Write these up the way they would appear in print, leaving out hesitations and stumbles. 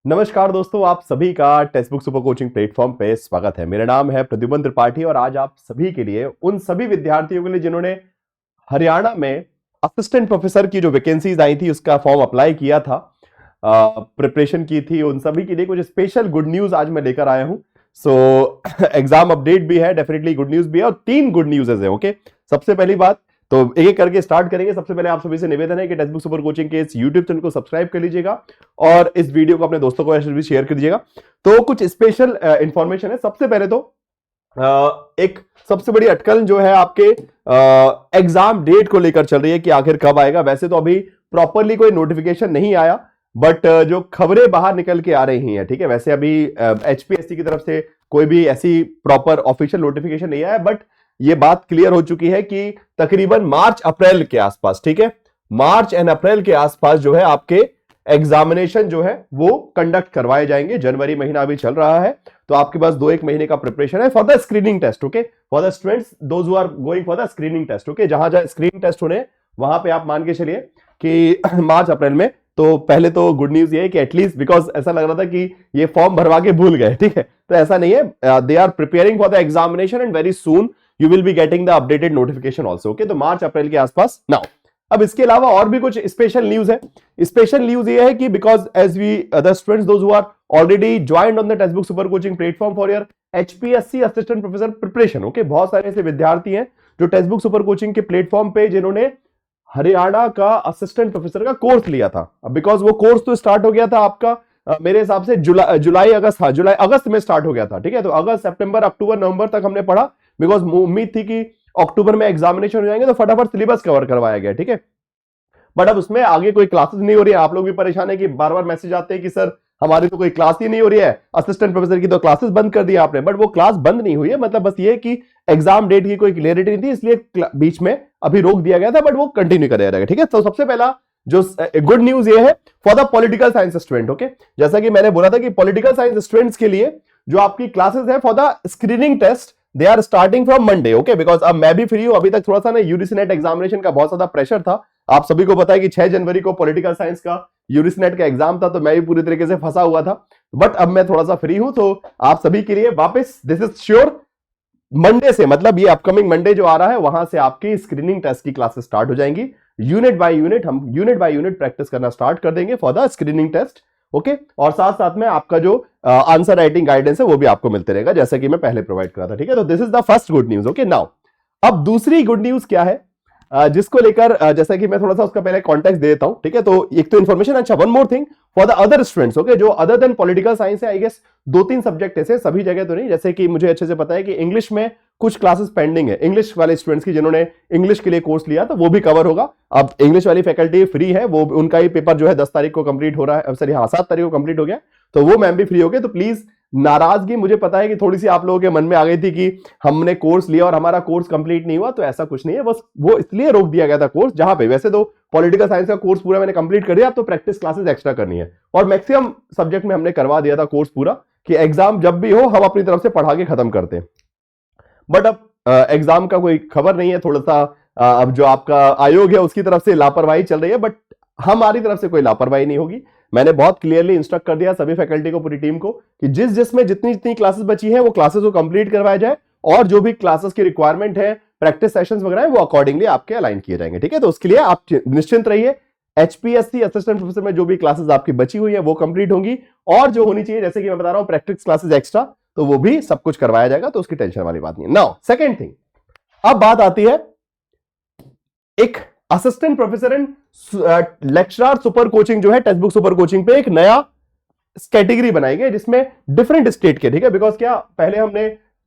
नमस्कार दोस्तों, आप सभी का text book super coaching platform पे स्वागत है। मेरा नाम है प्रद्युमन त्रिपाठी और आज आप सभी के लिए, उन सभी विद्यार्थियों के लिए जिन्होंने हरियाणा में असिस्टेंट प्रोफेसर की जो वैकेंसीज आई थी उसका फॉर्म अप्लाई किया था, प्रिपरेशन की थी, उन सभी के लिए कुछ स्पेशल गुड न्यूज आज मैं लेकर आया हूं। सो एग्जाम अपडेट भी है, डेफिनेटली गुड न्यूज भी है और 3 गुड न्यूज़ है। ओके, सबसे पहली बात तो एक एक करके स्टार्ट करेंगे। सबसे पहले आप सभी से निवेदन है कि टेक्स्ट बुक सुपर कोचिंग के इस यूट्यूब चैनल को सब्सक्राइब कर लीजिएगा और इस वीडियो को अपने दोस्तों को भी शेयर कर दीजिएगा। तो कुछ स्पेशल इंफॉर्मेशन है। सबसे पहले तो एक सबसे बड़ी अटकल जो है आपके एग्जाम डेट को लेकर चल रही है कि आखिर कब आएगा। वैसे तो अभी प्रॉपरली कोई नोटिफिकेशन नहीं आया, बट जो खबरें बाहर निकल के आ रही हैं, ठीक है, वैसे अभी एचपीएससी की तरफ से कोई भी ऐसी प्रॉपर ऑफिशियल नोटिफिकेशन नहीं आया, बट ये बात क्लियर हो चुकी है कि तकरीबन मार्च अप्रैल के आसपास, ठीक है, मार्च एंड अप्रैल के आसपास जो है आपके एग्जामिनेशन जो है वो कंडक्ट करवाए जाएंगे। जनवरी महीना अभी चल रहा है, तो आपके पास 2-1 महीने का प्रिपरेशन है for the screening test. Okay, for the students those who are going for the screening test. Okay, जहां जहां स्क्रीनिंग टेस्ट होने वहां पे आप मान के चलिए कि मार्च अप्रैल में। तो पहले तो गुड न्यूज ये है कि एटलीस्ट, बिकॉज ऐसा लग रहा था कि ये फॉर्म भरवा के भूल गए, ठीक है, तो ऐसा नहीं है। They are preparing for the examination and very soon you will be getting the updated notification also। okay, तो मार्च अप्रैल के आसपास। नाउ अब इसके अलावा और भी कुछ स्पेशल न्यूज है। स्पेशल न्यूज ये है कि because as we other students those who are already joined on the text book super coaching platform for your HPSC assistant professor preparation. Okay, बहुत सारे ऐसे विद्यार्थी हैं जो टेक्स्ट बुक सुपर कोचिंग के प्लेटफॉर्म पे जिन्होंने हरियाणा का असिस्टेंट प्रोफेसर का कोर्स लिया था। बिकॉज वो कोर्स तो स्टार्ट हो गया था आपका मेरे हिसाब से जुलाई अगस्त में स्टार्ट हो गया था, ठीक है, तो अगस्त सितंबर अक्टूबर नवंबर तक हमने पढ़ा, बिकॉज उम्मीद थी कि अक्टूबर में एग्जामिनेशन हो जाएंगे तो फटाफट सिलेबस कवर करवाया गया, ठीक है। बट अब उसमें आगे कोई क्लासेस नहीं हो रही है। आप लोग भी परेशान है कि बार बार मैसेज आते हैं कि सर हमारी तो कोई क्लास ही नहीं हो रही है, असिस्टेंट प्रोफेसर की तो क्लासेस बंद कर दी आपने। बट वो क्लास बंद नहीं हुई है, मतलब बस ये कि एग्जाम डेट की कोई क्लियरिटी नहीं थी, इसलिए बीच में अभी रोक दिया गया था, बट वो कंटिन्यू कराया जाएगा, ठीक है। तो सबसे पहला जो गुड न्यूज ये है for the political science student. Okay, जैसा कि मैंने बोला था कि पॉलिटिकल साइंस स्टूडेंट्स के लिए जो आपकी क्लासेस है for the screening test they are starting from Monday. Okay, because अब मैं भी फ्री हूं। अभी तक थोड़ा सा ना यूजीसी नेट एग्जामिनेशन का बहुत ज्यादा प्रेशर था। आप सभी को पता है कि 6 जनवरी को पॉलिटिकल साइंस का यूजीसी नेट का एग्जाम था, तो मैं भी पूरी तरीके से फंसा हुआ था। बट अब मैं थोड़ा सा फ्री हूं, तो आप सभी के लिए वापस दिस इज श्योर मंडे से, मतलब ये अपकमिंग मंडे जो आ रहा है वहां से आपकी स्क्रीनिंग टेस्ट की क्लासेस स्टार्ट हो जाएंगी। यूनिट बाय यूनिट हम यूनिट बाय यूनिट प्रैक्टिस करना स्टार्ट कर देंगे for the screening test. Okay, और साथ साथ में आपका जो आंसर राइटिंग गाइडेंस है वो भी आपको मिलते रहेगा, जैसा कि मैं पहले प्रोवाइड करा था, ठीक है। तो this is the first good news. Okay, now अब दूसरी गुड न्यूज क्या है, जिसको लेकर जैसा कि मैं थोड़ा सा उसका पहले कॉन्टेक्स्ट दे देता हूं, ठीक है। तो एक तो इन्फॉर्मेशन, अच्छा one more thing for the other students. Okay, जो अदर देन पॉलिटिकल साइंस है, आई गेस 2-3 सब्जेक्ट ऐसे, सभी जगह तो नहीं, जैसे कि मुझे अच्छे से पता है कि इंग्लिश में कुछ क्लासेस पेंडिंग है, इंग्लिश वाले स्टूडेंट्स की जिन्होंने इंग्लिश के लिए कोर्स लिया तो वो भी कवर होगा। अब इंग्लिश वाली फैकल्टी फ्री है, वो उनका ही पेपर जो है 10 तारीख को कंप्लीट हो रहा है, सॉरी हाँ 7 तारीख को कंप्लीट हो गया, तो वो मैम भी फ्री हो गए। तो प्लीज, नाराजगी मुझे पता है कि थोड़ी सी आप लोगों के मन में आ गई थी कि हमने कोर्स लिया और हमारा कोर्स कंप्लीट नहीं हुआ, तो ऐसा कुछ नहीं है, बस वो इसलिए रोक दिया गया था कोर्स, जहां पे वैसे तो पॉलिटिकल साइंस का कोर्स पूरा मैंने कंप्लीट कर दिया, अब तो प्रैक्टिस क्लासेस एक्स्ट्रा करनी है और मैक्सिमम सब्जेक्ट में हमने करवा दिया था कोर्स पूरा, कि एग्जाम जब भी हो हम अपनी तरफ से पढ़ा के खत्म करते हैं। बट अब एग्जाम का कोई खबर नहीं है, थोड़ा सा अब जो आपका आयोग है उसकी तरफ से लापरवाही चल रही है, बट हमारी तरफ से कोई लापरवाही नहीं होगी। मैंने बहुत क्लियरली इंस्ट्रक्ट कर दिया सभी फैकल्टी को, पूरी टीम को, कि जिसमें जितनी जितनी क्लासेस बची हैं वो क्लासेस को कंप्लीट करवाया जाए और जो भी क्लासेस की रिक्वायरमेंट है, प्रैक्टिस सेशंस वगैरह है, वो अकॉर्डिंगली आपके अलाइन किए जाएंगे, ठीक है। तो उसके लिए आप निश्चिंत रहिए, एचपीएससी असिस्टेंट प्रोफेसर में जो भी क्लासेस आपकी बची हुई है वो कंप्लीट होंगी, और जो होनी चाहिए, जैसे कि मैं बता रहा हूं प्रैक्टिस क्लासेस एक्स्ट्रा, तो वो भी सब कुछ करवाया जाएगा, तो उसकी टेंशन वाली बात नहीं है। नाउ सेकंड थिंग, अब बात आती है एक assistant professor and lecturer super coaching जो है टेक्स्ट बुक सुपर कोचिंग पे एक नया कैटेगरी बनाई गई जिसमें डिफरेंट स्टेट के, ठीक है, बिकॉज क्या पहले हमने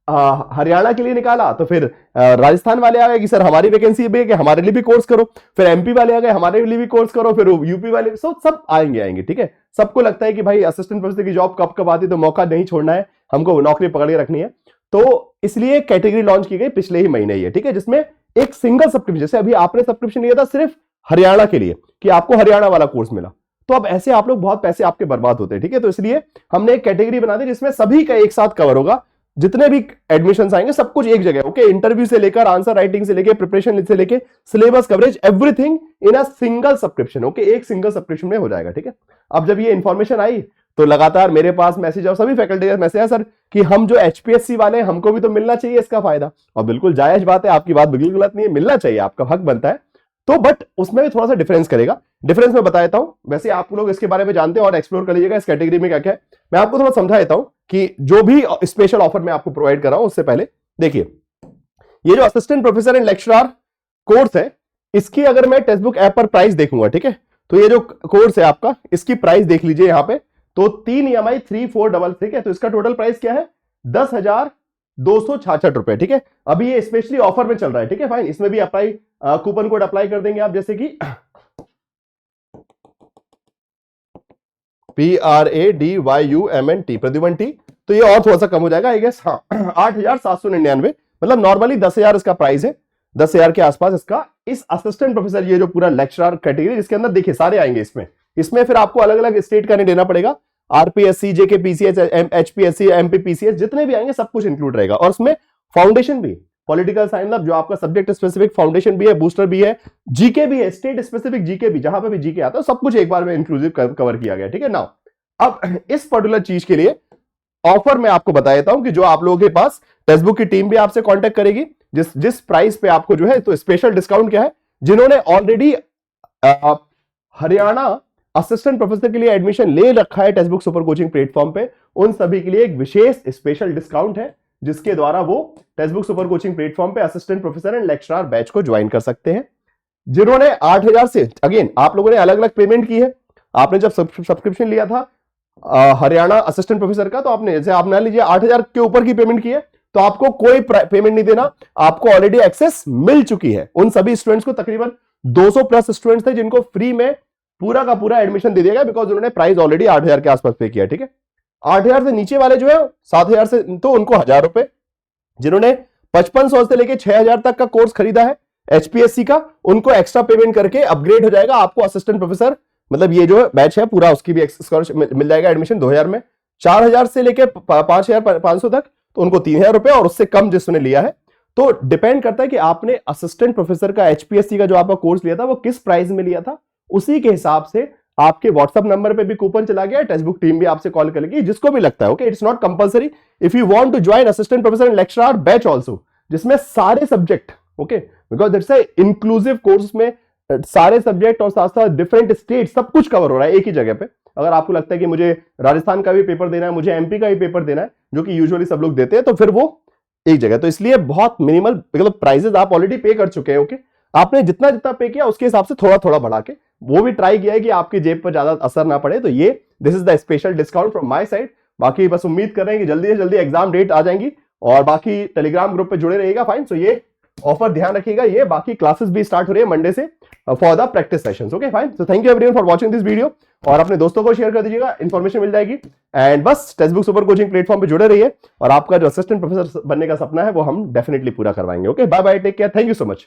हरियाणा के लिए निकाला, तो फिर राजस्थान वाले आ गए कि सर हमारी वैकेंसी भी है कि हमारे लिए भी कोर्स करो, फिर एमपी वाले आ गए हमारे लिए भी कोर्स करो, फिर यूपी वाले, सब आएंगे, ठीक है। सबको लगता है कि भाई असिस्टेंट प्रोफेसर की जॉब कब कब आती है, तो मौका नहीं छोड़ना है, हमको नौकरी पकड़ के रखनी है, तो इसलिए कैटेगरी लॉन्च की गई पिछले ही महीने ही है, ठीक है, जिसमें एक सिंगल सब्सक्रिप्शन, जैसे अभी आपने सब्सक्रिप्शन लिया था सिर्फ हरियाणा के लिए कि आपको हरियाणा वाला कोर्स मिला, तो अब ऐसे आप लोग बहुत पैसे आपके बर्बाद होते हैं, ठीक है। तो इसलिए हमने एक कैटेगरी बना दी जिसमें सभी का एक साथ कवर होगा, जितने भी एडमिशन आएंगे सब कुछ एक जगह। ओके, इंटरव्यू से लेकर आंसर राइटिंग से लेकर प्रिपरेशन से लेकर syllabus coverage, everything in a single subscription. Okay, एक सिंगल सब्सक्रिप्शन में हो जाएगा, ठीक है। अब जब ये इंफॉर्मेशन आई तो लगातार मेरे पास मैसेज और सभी फैकल्टी का मैसेज है सर कि हम जो एचपीएससी वाले हैं हमको भी तो मिलना चाहिए इसका फायदा, और बिल्कुल जायज बात है, आपकी बात बिल्कुल गलत नहीं है, मिलना चाहिए, आपका हक बनता है। तो बट उसमें भी थोड़ा सा डिफरेंस करेगा, डिफरेंस मैं बता देता हूं। वैसे आप लोग इसके बारे में जानते हैं और एक्सप्लोर कर लीजिएगा इस कैटेगरी में क्या क्या है। मैं आपको थोड़ा समझा देता हूं कि जो भी स्पेशल ऑफर मैं आपको प्रोवाइड कर रहा हूं उससे पहले देखिए, ये जो assistant professor and lecturer course है, इसकी अगर मैं टेक्स्ट बुक ऐप पर प्राइस देखूंगा, ठीक है, तो ये जो कोर्स है आपका, इसकी प्राइस देख लीजिए यहां पे, तो 3 EMI 3466 है, तो इसका टोटल प्राइस क्या है 10,266 रुपए, ठीक है। अभी ये स्पेशली ऑफर में चल रहा है, ठीक है, फाइन। इसमें भी अप्लाई कूपन कोड अप्लाई कर देंगे आप, जैसे कि PRADYUMNT प्रद्युमन टी, तो ये और थोड़ा सा कम हो जाएगा आई गेस, हाँ 8,799, मतलब नॉर्मली 10,000 इसका प्राइस है, 10,000 के आसपास इसका। इस असिस्टेंट प्रोफेसर ये जो पूरा लेक्चरर कैटेगरी, इसके अंदर देखिए सारे आएंगे इसमें फिर आपको अलग अलग स्टेट का नहीं देना पड़ेगा, आरपीएससी, जेके पीसीएस, एचपीएससी, एमपी पीसीएस, जितने भी आएंगे सब कुछ इंक्लूड रहेगा। और उसमें फाउंडेशन भी, पॉलिटिकल साइंस जो आपका सब्जेक्ट स्पेसिफिक फाउंडेशन भी है, बूस्टर भी है, जीके भी है, स्टेट स्पेसिफिक जीके भी, जहां पे भी जीके आता है सब कुछ एक बार में इंक्लूसिव कवर किया गया, ठीक है। नाउ अब इस पर्टिकुलर चीज के लिए ऑफर मैं आपको बता देता हूं कि जो आप लोगों के पास टेक्स्ट बुक की टीम भी आपसे कांटेक्ट करेगी, जिस प्राइस पे आपको जो है, तो स्पेशल डिस्काउंट क्या है, जिन्होंने ऑलरेडी हरियाणा असिस्टेंट प्रोफेसर के लिए एडमिशन ले रखा है text book super coaching platform पे, उन सभी के लिए एक विशेष स्पेशल डिस्काउंट है, जिसके द्वारा वो text book super coaching platform पे assistant professor and lecturer batch को ज्वाइन कर सकते हैं। जिन्होंने 8,000 से, अगेन आप लोगों ने अलग अलग पेमेंट की है, आपने जब सब्सक्रिप्शन लिया था हरियाणा असिस्टेंट प्रोफेसर का, तो आपने, जैसे आप मान लीजिए 8,000 के ऊपर की पेमेंट की है, तो आपको कोई पेमेंट नहीं देना, आपको ऑलरेडी एक्सेस मिल चुकी है। उन सभी स्टूडेंट्स को, तकरीबन 200 प्लस स्टूडेंट्स थे जिनको फ्री में पूरा का पूरा एडमिशन दे दिया गया, बिकॉज उन्होंने प्राइस ऑलरेडी 8,000 के आसपास पे किया, ठीक है। 8,000 से नीचे वाले जो है 7,000 से, तो उनको 1,000 रुपए, जिन्होंने 5500 से लेकर 6,000 तक का कोर्स खरीदा है एचपीएससी का, उनको एक्स्ट्रा पेमेंट करके अपग्रेड हो जाएगा, आपको असिस्टेंट प्रोफेसर, मतलब ये जो बैच है पूरा, उसकी भी मिल जाएगा एडमिशन 2,000 में। 4,000 से लेकर 5,500 तक, तो उनको 3,000 रुपए, और उससे कम जिसने लिया है, तो डिपेंड करता है कि आपने असिस्टेंट प्रोफेसर का एचपीएससी का जो आपका कोर्स लिया था वो किस प्राइस में लिया था, उसी के हिसाब से आपके व्हाट्सएप नंबर पे भी कूपन चला गया, टेक्स्ट बुक टीम भी आपसे कॉल करेगी, जिसको भी लगता है, okay, it's not compulsory, if you want to join assistant professor and lecturer batch also, जिसमें सारे subject, okay, because it's a inclusive course में सारे सब्जेक्ट और साथ साथ डिफरेंट स्टेट सब कुछ कवर हो रहा है एक ही जगह पे। अगर आपको लगता है कि मुझे राजस्थान का भी पेपर देना है, मुझे एमपी का भी पेपर देना है, जो कि यूजुअली सब लोग देते हैं, तो फिर वो एक जगह, तो इसलिए बहुत मिनिमल, मतलब प्राइजेस आप ऑलरेडी पे कर चुके हैं, ओके, आपने जितना जितना पे किया उसके हिसाब से थोड़ा थोड़ा बढ़ा के, वो भी ट्राई किया है कि आपकी जेब पर ज्यादा असर ना पड़े, तो ये this is the special discount from my side. बाकी बस उम्मीद कर रहे हैं कि जल्दी से जल्दी एग्जाम डेट आ जाएंगी, और बाकी टेलीग्राम ग्रुप पे जुड़े रहिएगा, फाइन। सो ये ऑफर ध्यान रखिएगा, ये बाकी क्लासेस भी स्टार्ट हो रही है मंडे से for the practice sessions, okay fine. So thank you everyone for watching this video, और अपने दोस्तों को शेयर कर दीजिएगा, इन्फॉर्मेशन मिल जाएगी। एंड बस text book super coaching platform पे जुड़े रहिए, और आपका जो असिस्टेंट प्रोफेसर बनने का सपना है वो हम डेफिनेटली पूरा करवाएंगे, okay. Bye bye, take care, thank you so much.